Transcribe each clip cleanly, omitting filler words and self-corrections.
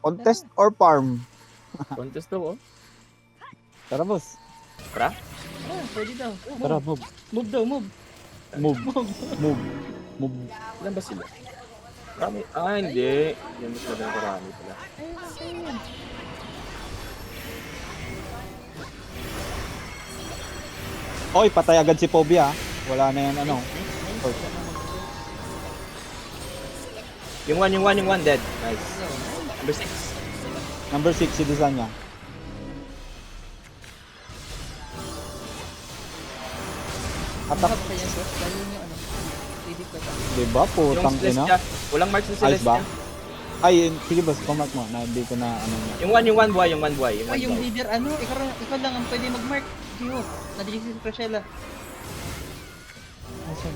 Contest or farm? Contest daw, oh. Tara, boss. Pra? Pwede daw. Tara, move. Move daw, move. Move. Move. Move. Ilan ba sila? Marami. Ah, hindi. Hindi mas magandang karami pala. Ayun. Oy, patay agad si Phobia. Wala na yan, ano. Yung one, dead. Nice. Number 6. Number 6, si Desanya. Atak. Mahab pa yan, boss. Lalo yung ano. Edit ko pa. Diba, Yung putang ina. Celestia. Walang marks sa Ayos ba? Celestia. Ay, sige boss, kumark mo. Na, hindi ko na, ano niya. Yung one buhay, yung one buhay. Ah, yung leader, ano, ikaw lang ang pwede mag-mark. Gio, nadinig si Crashella.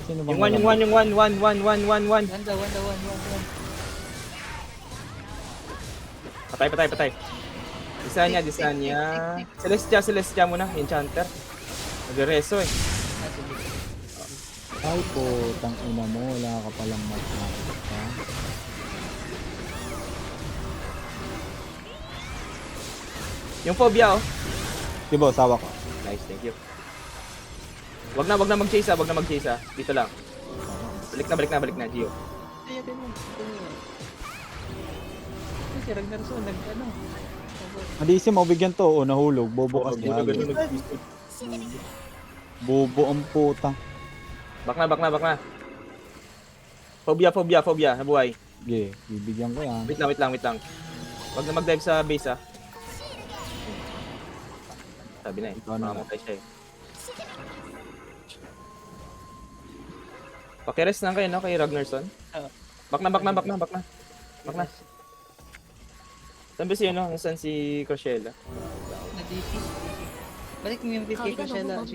Sino bang Yung one. One. Patay. Desanya. Celestia muna, Enchanter. Nag-reso eh. Ah, sige. Ay, putang ina mo. Wala ka palang mark na. Ha? Yung phobia, oh. Sige boss, hawak ko. Nice, thank you. Wag na mag-chase, wag na mag-chase. Dito lang. Balik na, Gio. Kaya din mo. Si Ragnarsson, ano. Madisi, mabigyan to. O, nahulog. Bobo kasi. Ganun. Bobo ang putang. Back na. Phobia, nabuhay. Sige, bibigyan ko yan. Wait lang. Wag na mag-dive sa base, ah. Sabi na eh, Ikaw na. mamamatay siya eh. Pakirest lang kayo, no? Kay Ragnarsson. Back na. Saan ba si, ano? Nasaan si Crashella? Na-DP. Balik mo yung DP kay Crashella.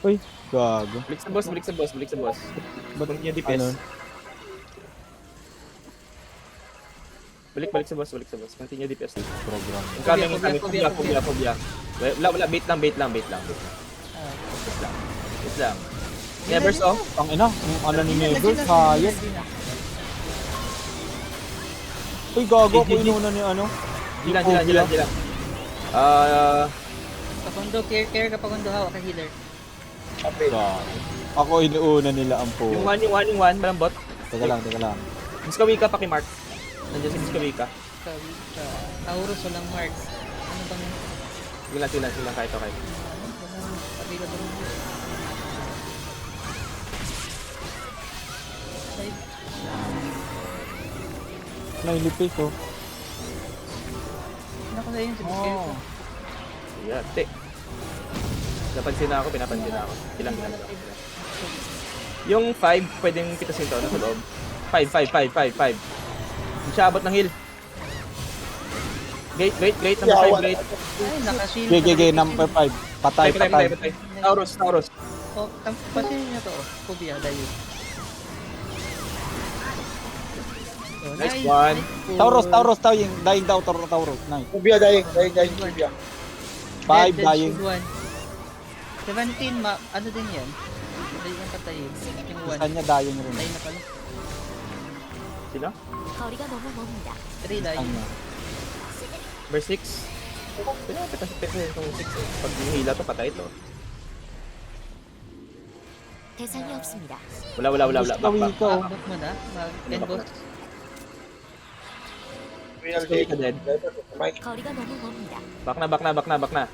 Uy, gago. Balik sa boss. Ba't Continue DPS. ano? Balik sa boss. Continue DPS. Program. Incoming. Phobia. Wala, bait lang. Ah, Wait lang. Nevers, oh. Ang ina, yung ano ni Nevers, hayop. Uy, gago ko inuna ni ano. Dilan. Kapondo, care kapondo hawak ka healer. Gago. Ako inuuna nila ang po. Yung one, malambot. Teka lang. Miss Kawika, pakimark. Nandiyan si Miss Kawika. Taurus, walang mark. Ano bang Sige lang, kahit okay. available mo? Side. Nailipis oh. Nakala yun si Biscay ko. Yeah, te. Pinapansin na ako. Ilang. Yung 5, pwedeng pitasin to, nasa loob. 5. Hindi siya abot ng heal. Gate, number 5, gate. Ay, nakashield. Gege, number 5. Patay. Taurus. Oh, pasin niya to. Phobia, dahil. Oh, Nice one. Taurus, dying daw, Taurus. Nice. Kubia dying, Kubia. 5 dying. 17, ano din yan? Dahil yung patayin. Yung 1. Isa niya dying rin. Dahil na pala. Sino? 3 Isa dahil. niya. Number 6. Pitasin itong 6 eh. Pag hila to, patay to. 대상이 없습니다. Wala. Back. Abot mo na. Mag-end boss. Real Miss Kawika game. dead. Mike. 거리가 너무 먼다. Back na.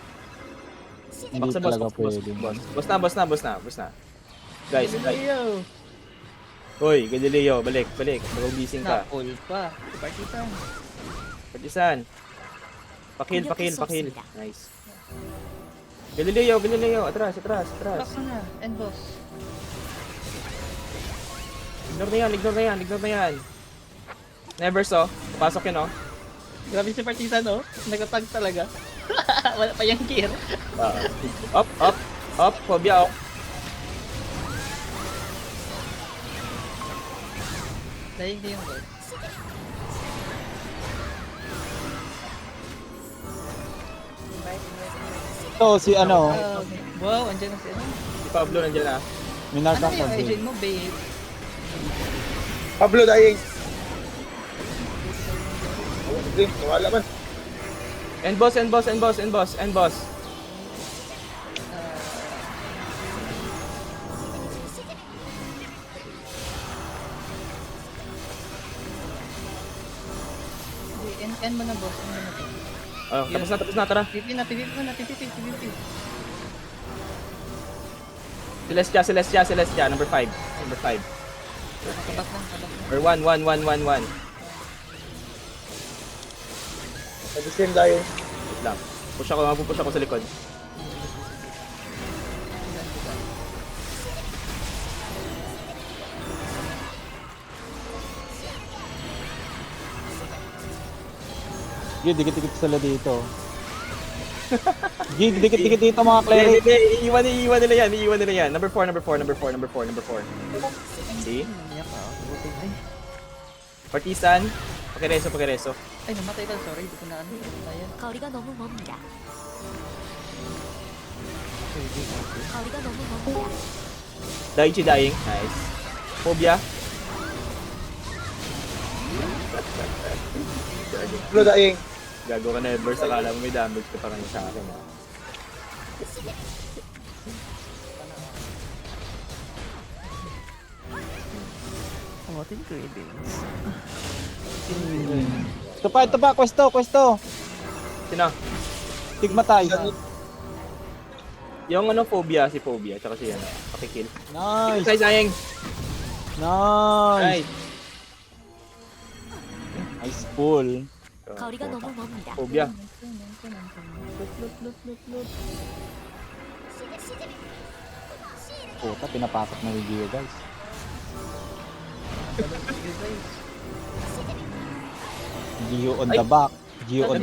Hindi Back sa boss. talaga pwede. Boss na. Guys. Galileo! Hoy, Galileo, balik. Mag-gising ka. Na-pull pa. Partisan. Partisan. Pakil. Nice. Galileo, atras. Back mo na. End boss. Ignore na yan. Never so. Papasok yun, oh. Grabe si Partisan, no? Nagapag talaga. Wala pa yung gear. Up. Phobia, oh. Dahil yung boss. So, si ano, Wow, andyan na si ano. Si Pablo nandiyan na. Minarka Ano ka yung din. agent mo, babe? Pablo dying. Dream, wala man. End boss, end boss, end boss, end boss, end boss. End mo na, boss. End mo na. Oh, tapos na, tara. PvP na, PvP mo na, PvP. Celestia, number 5. Number 5. Kabak lang. Or 1. Nag-stream tayo. Wait lang. Mapupush ako sa likod. Gid, dikit-dikit sila dito. Gid, dikit-dikit dito mga cleric. Hindi, iiwan nila yan. Number 4. See? Partisan. Pakireso. Ay, namatay ba? Sorry, hindi ko na ano. Ayan. 거리가 너무 멉니다. 거리가 너무 멉니다. Daichi dying. Nice. Phobia. Blue daing. Gago ka na, Burst. Akala mo may damage ka pa kanya sa akin. Ha? Ito pa, questo. Sino? Tigmatay. Yung Phobia, si Phobia. Tsaka si pakikill. Nice. Nice, sayang. Nice. Nice. Nice pull. 거리가 너무 멉니다. Phobia. Puta, pinapasok na ni Gio, guys. Gio on the back. Lot.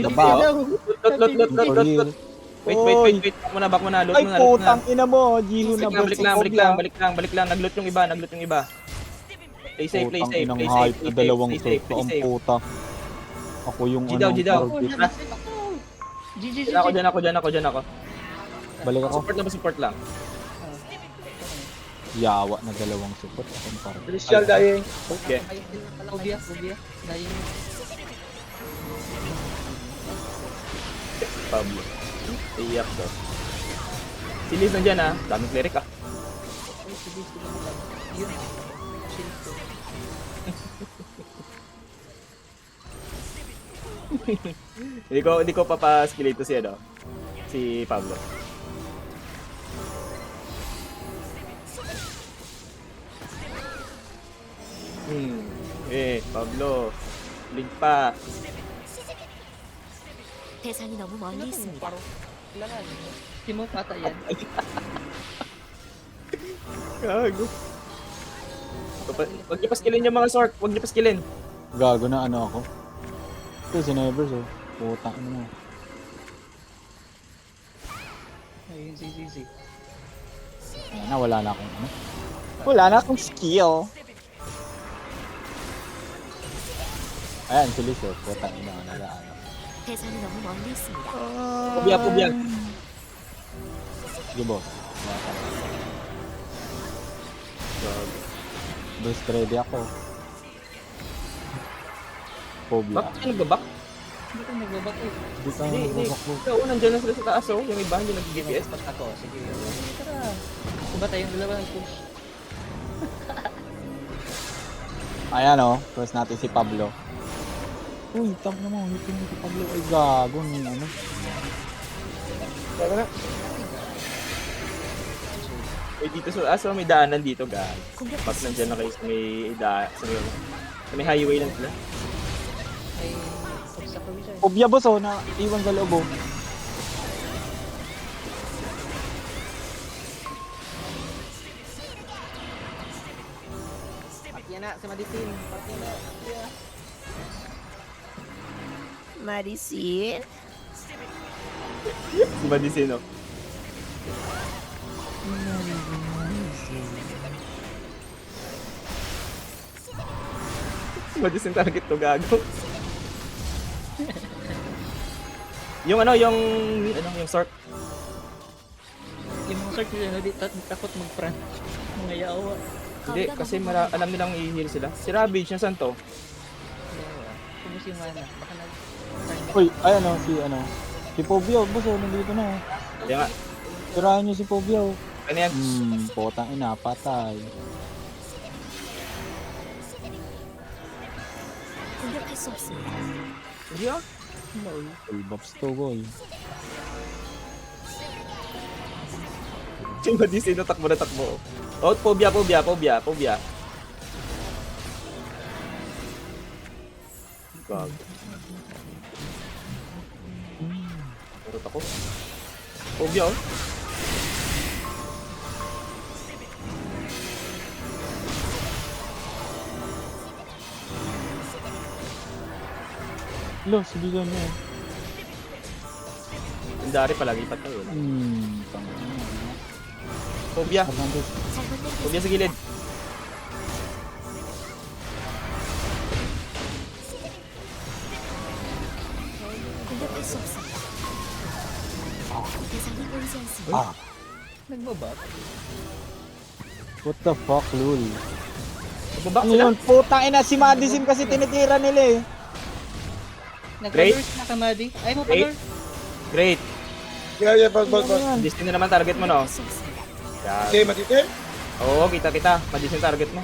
Wait. Back muna. Loot Ay, muna. putang ina mo. Gio na Balik lang. Nag-loot yung iba. Play safe. Putang inang hype na dalawang surf. Ang puta. Ako yung G daw. target. GG. Diyan ako. Balik ako. Support lang. Yawa na dalawang support. Akong parang. Celestial daing. Okay. Phobia. Dahil Pablo. Iyak daw. Si Liz nandyan ha. Daming cleric ah. yun. Hindi ko papaskilate to si Pablo. Pablo. Link pa. 대상이 너무 멀리 있습니다. Timo ata yan. Gago. Wag niyo paskilin yung mga sort. Wag niyo paskilin. Gago na ano ako. Ito si Nevers oh. Puta ano mo. Ayun, si. Wala na akong ano. Wala na akong skill. Ayan, si Liz oh. Puta ina nalaano. 대상이 너무 멀리 있습니다. Pubya. Sige boss. Best ready ako. Phobia. Bakit ka nagbabak? Hindi ko nagbabak eh. Hindi ka nagbabak mo. Ikaw, nandiyan na sila sa taas oh. Yung iba, hindi nag-GPS. Pat ako, sige. Tara. Diba tayong dalawa ng push? Ayan oh. First natin si Pablo. Uy, tap naman. Hitin si Pablo. Ay gago. Ano? Tara na. Dito sa may daanan dito, guys. 공격 Pag nandiyan na kayo sa may highway lang sila. Ay, sa provision. Phobia boss oh. Na iwan sa loob oh. Pati na, si Maditin. Pati na. Marisin? Si Madisino. Si Madisino target to, gago. yung sort. Yung mga sort nila, di takot mag-front. Mga yawa. Hindi, kasi alam nilang i-heal sila. Si Ravage, nasan to? Ubus yung mana. Baka nag... Uy, ay si Pobio, boss, nandito na. Kaya nga. Tirahan niyo si Pobio. Ano yan? Potang ina, patay. 공격할 수 없습니다. Hindi ah. Full buffs to, boy. Sino di sino takbo na takbo. Oh, Pobia. Gag. Marot ako. Pobia oh. Lo, sibigan niya. Yung dari palagi pat kayo. Tangina. Pobia. Hernandez. 잘못된 Pobia sa gilid. 공격할 수 없습니다. 대상이 보이지 않습니다. Ah, Nagbabak. what the fuck, lul. Bumabak Ano sila. yun? Putang ina, si Madison kasi tinitira nila eh. Nag-reverse na Kamadi. Ay mo pa, Great. Lord. Great. Yeah, bag. Ano yan? Disney na naman target mo no. 수 없습니다. Yan. Okay, matitin. Oo, kita. Madis yung target mo.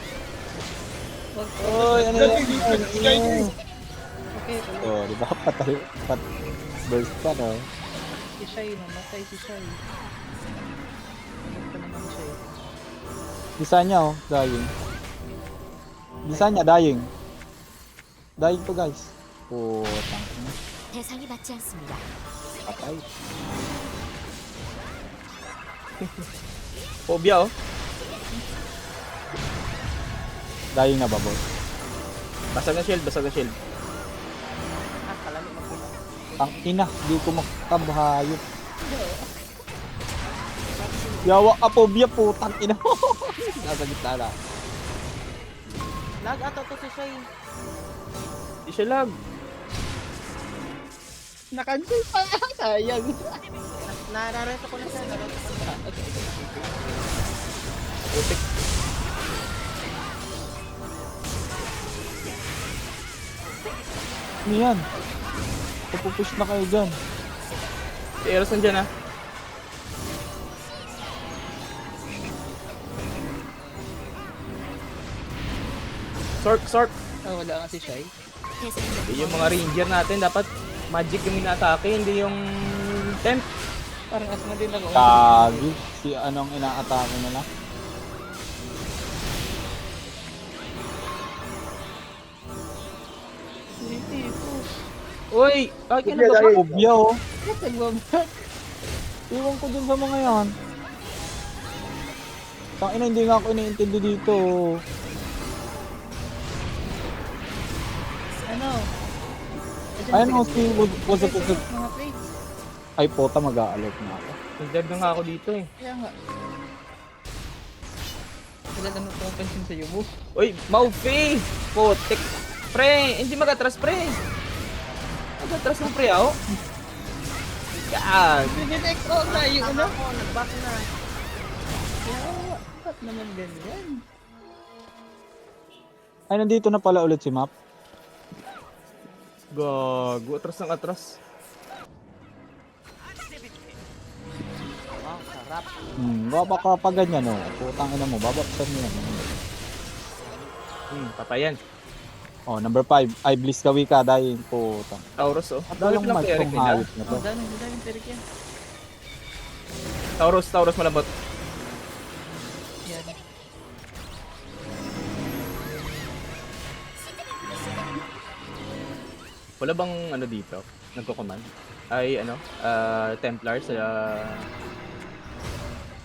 Oy, ano yan? Okay, tuloy. Oh, di ba? Burst pa, no? Si Shai, namatay si Shai. Ano pa naman siya eh. Bisa niya, oh, dying. Bisa niya, dying. Dying to, guys. Putang ina. 대상이 맞지 않습니다. Patay. Pobia oh. Dying na ba, boss? Basag na shield. Ah, kalami mag-una. Tang ina, di ko makabhayop. Yawa ka, Pobia, putang ina. Nasa gitna na. Lag ato to si Shai. Di siya lag. Na-cancel pa. Sayang. Narareto ko na siya. Putik. Ano yan? Pupupush na kayo dyan. Si Eros nandyan ah. Sork. Oh, wala nga si Shai. 대상이 너무 Yung mga ranger natin, dapat magic yung inaatake, hindi yung temp. Parang asma din ako. Kagi. Si anong inaatake nila? Hindi po. Uy! Ay, Pobia, kailan ba? dying. Pobia, oh. Nagbabak. Iwan ko dun sa mga yan. Tangina, hindi nga ako iniintindi dito. Ano? Ayun mo, si was it Mga play. ay pota, mag-a-alert na ako. Nag-dive na nga ako dito eh. Kaya nga. Wala naman pumapansin sa'yo mo. Uy! Maufi! Putik! Pre! Hindi mag-atras, pre! Mag-atras ng pre, ako. Gag! Dinetect ko na yung una. Nag-back na. Kaya ba't naman ganyan? Ay, nandito na pala ulit si Map. Gago! Atras ng atras. Baka pa ganyan, oh. Putang ina mo, babaksan mo yan. Patayan. Oh, number 5. Ay, Bliss Kawi ka, dahil putang. Taurus oh. At Dami walang lang mic kay Eric tong nila. hayop na to. Oh, daming perik yan. Taurus malabot. Yan. Wala bang ano dito? Nagko-command? Ay ano? Templar sa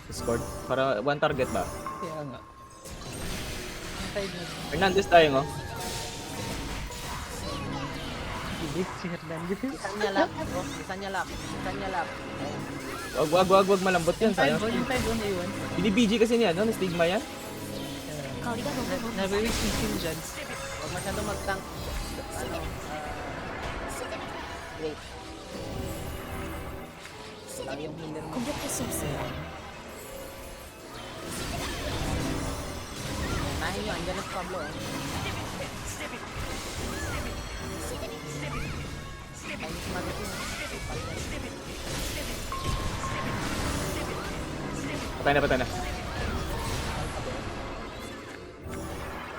Discord? Para one target ba? Kaya nga. Ang side na. Hernandez tayo oh. Hindi, si Hernandez. Isa niya lap. Wag malambot yan, sayang. Yung side on A1. Bini-BG kasi niya, no? Stigma yan. 거리가 너무 먼 Nabiwig si King dyan. Huwag masyado mag-tank. Great. Lang yung healer mo. 공격할 수 없습니다. Unahin nyo, andyan na si Pablo. Patay na.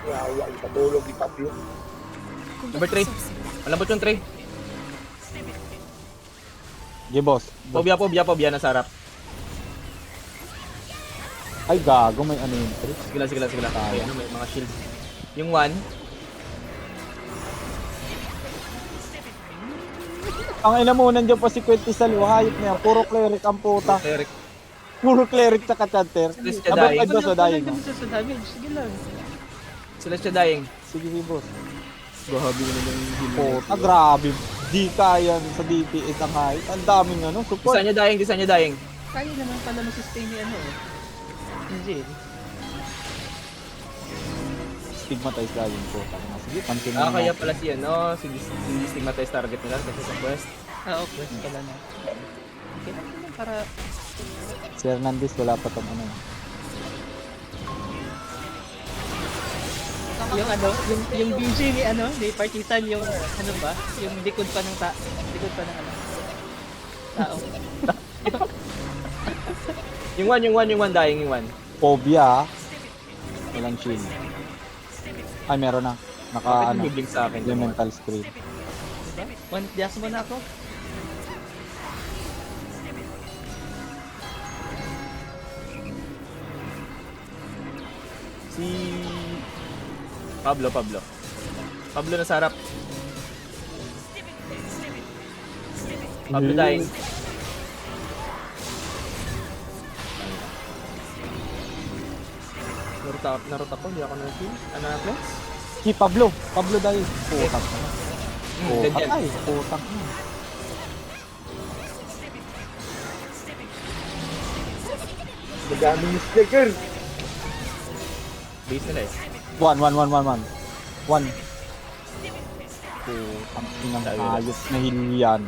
Yawa, ipatulog ni Pablo. Number 3. Malambot yung 3. Sige, boss. Pobia, nasa harap. Ay, gago. May ano yun. Sige lang. Ay, ano, may mga shield. Yung 1. Ang ina mo, nandiyan pa si Quentin Salwa. Hayop na yan. Puro cleric ang puta. Eric. Puro cleric sa chanter. Celestia Abang dying. advance o dying. Walang ganun sa damage. Sige lang. Celestia dying. Sige, boss. Gahabi na yung heal. Puta, grabe. Di kaya sa DPS ang height. Ang daming ano, support. Design niya dying. Kaya naman pala mag-sustain ni ano eh. Yung Jill. Stigmatize dying po. Sige, pansin mo. Kaya pala si stigmatize target nila kasi sa quest. Quest pala na. Okay lang naman para Si Hernandez, wala pa tong ano. yung ano, yung BG ni ano, ni Partisan yung ano ba? Yung likod pa ng ano. Tao. Yung 1 dying, yung 1. Phobia. Walang shield. Ay, meron na. Naka, Bakit ano, nag-blink sa akin? elemental screen. Diba? One dias mo na ako. Si Pablo nasa harap. Pablo dying. Naruto ako, hindi ako na-kill. Ano na flex? Si Pablo dahil. Putak na. Dead Putak yan. ay. Putak na. Madami yung sticker. Base nila eh. One. Putang inang ayos na hilian.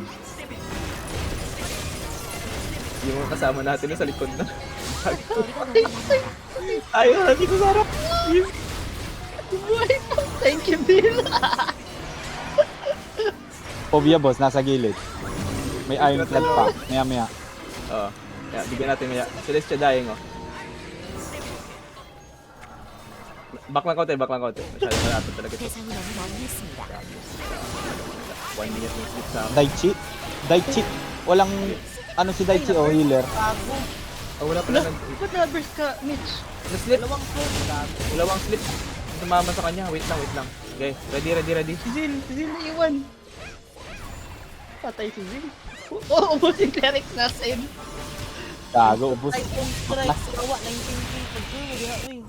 Yung mga kasama natin sa likod na. 거리가 너무 멀어요. Ayaw, hindi ko sarap. Thank you, Bill. Phobia, boss, nasa gilid. May ironclad pa. Maya. Oo. Yeah, bigyan natin maya. Celestia dying oh. Back lang konti. Masyado malapit talaga ito. 대상이 너무 멀리 있습니다. 1 minute yung sleep sa akin. Daichi. Walang, ano si Daichi o healer. Oh, wala pala nag... Ba't na-burst ka, Mitch? Na-slip. Dalawang slip. Tumama sa kanya. Wait lang. Okay, ready. Si Zil na iwan. Patay si Zil. Ubus yung clerics natin. Gago, ubos. Strike, strike. Kawa, 19 pagkulo diha, uy.